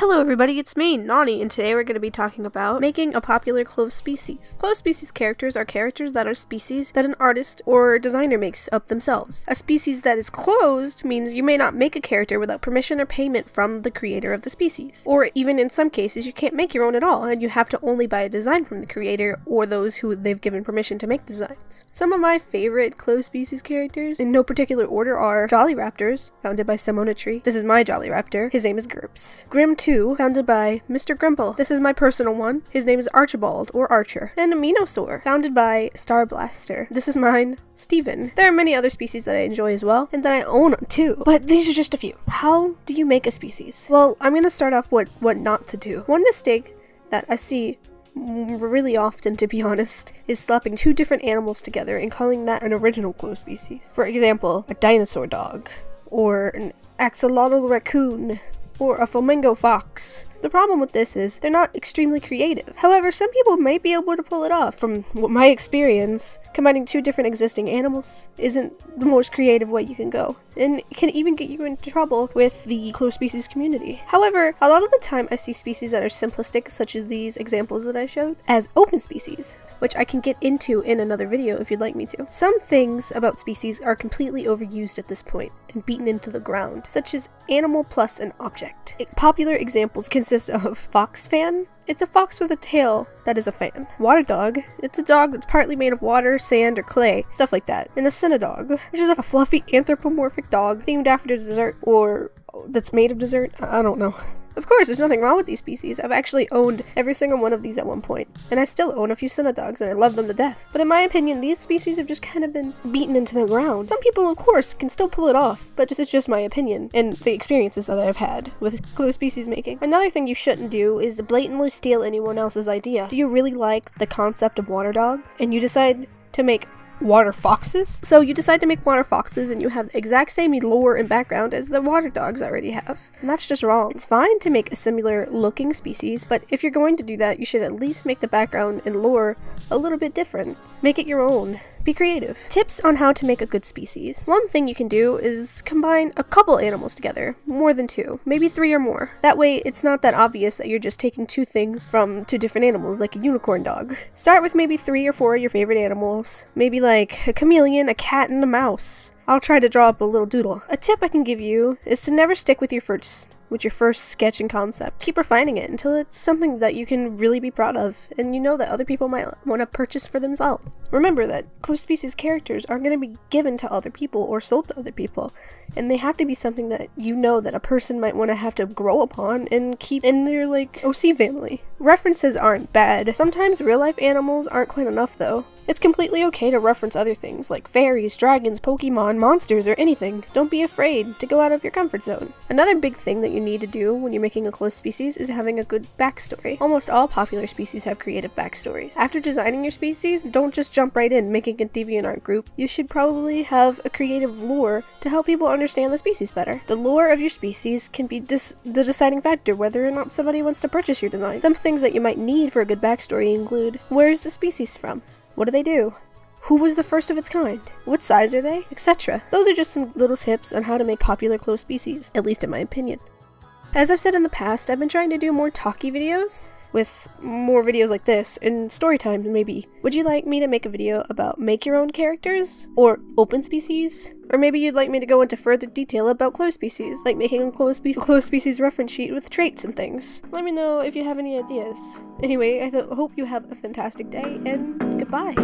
Hello everybody, it's me, Nawnii, and today we're going to be talking about making a popular closed species. Closed species characters are characters that are species that an artist or designer makes up themselves. A species that is closed means you may not make a character without permission or payment from the creator of the species. Or even in some cases, you can't make your own at all, and you have to only buy a design from the creator or those who they've given permission to make designs. Some of my favorite closed species characters, in no particular order, are Jolly Raptors, founded by Samonatri. This is my Jolly Raptor. His name is Grps. Grim 2, founded by Mr. Grimple. This is my personal one. His name is Archibald, or Archer. And Aminosaur, founded by Starblaster. This is mine, Steven. There are many other species that I enjoy as well, and that I own too, but these are just a few. How do you make a species? Well, I'm gonna start off with what not to do. One mistake that I see really often, to be honest, is slapping two different animals together and calling that an original closed species. For example, a dinosaur dog, or an axolotl raccoon, or a flamingo fox. The problem with this is they're not extremely creative. However, some people might be able to pull it off. From my experience, combining two different existing animals isn't the most creative way you can go, and it can even get you into trouble with the closed species community. However, a lot of the time I see species that are simplistic, such as these examples that I showed, as open species, which I can get into in another video if you'd like me to. Some things about species are completely overused at this point and beaten into the ground, such as animal plus an object. Popular examples consist of fox fan. It's a fox with a tail that is a fan. Water dog. It's a dog that's partly made of water, sand, or clay. Stuff like that. And a Cinedog, which is a fluffy anthropomorphic dog themed after dessert, or that's made of dessert. I don't know. Of course, there's nothing wrong with these species. I've actually owned every single one of these at one point, and I still own a few Cinedogs, and I love them to death. But in my opinion, these species have just kind of been beaten into the ground. Some people, of course, can still pull it off, but it's just my opinion, and the experiences that I've had with closed species making. Another thing you shouldn't do is blatantly steal anyone else's idea. Do you really like the concept of water dogs, and you decide to make water foxes? So you decide to make water foxes and you have the exact same lore and background as the water dogs already have. And that's just wrong. It's fine to make a similar looking species, but if you're going to do that, you should at least make the background and lore a little bit different. Make it your own. Be creative. Tips on how to make a good species. One thing you can do is combine a couple animals together. More than two. Maybe three or more. That way, it's not that obvious that you're just taking two things from two different animals, like a unicorn dog. Start with maybe 3 or 4 of your favorite animals. Maybe like a chameleon, a cat, and a mouse. I'll try to draw up a little doodle. A tip I can give you is to never stick with your first sketch and concept. Keep refining it until it's something that you can really be proud of, and you know that other people might want to purchase for themselves. Remember that closed species characters aren't going to be given to other people or sold to other people, and they have to be something that you know that a person might want to have to grow upon and keep in their, like, OC family. References aren't bad. Sometimes real-life animals aren't quite enough, though. It's completely okay to reference other things like fairies, dragons, Pokemon, monsters, or anything. Don't be afraid to go out of your comfort zone. Another big thing that you need to do when you're making a closed species is having a good backstory. Almost all popular species have creative backstories. After designing your species, don't just jump right in making a DeviantArt group. You should probably have a creative lore to help people understand the species better. The lore of your species can be the deciding factor whether or not somebody wants to purchase your design. Some things that you might need for a good backstory include: where is the species from? What do they do? Who was the first of its kind? What size are they? Etc. Those are just some little tips on how to make popular closed species, at least in my opinion. As I've said in the past, I've been trying to do more talky videos, with more videos like this, and story times maybe. Would you like me to make a video about make your own characters? Or open species? Or maybe you'd like me to go into further detail about closed species, like making a closed species reference sheet with traits and things. Let me know if you have any ideas. Anyway, I hope you have a fantastic day, and goodbye.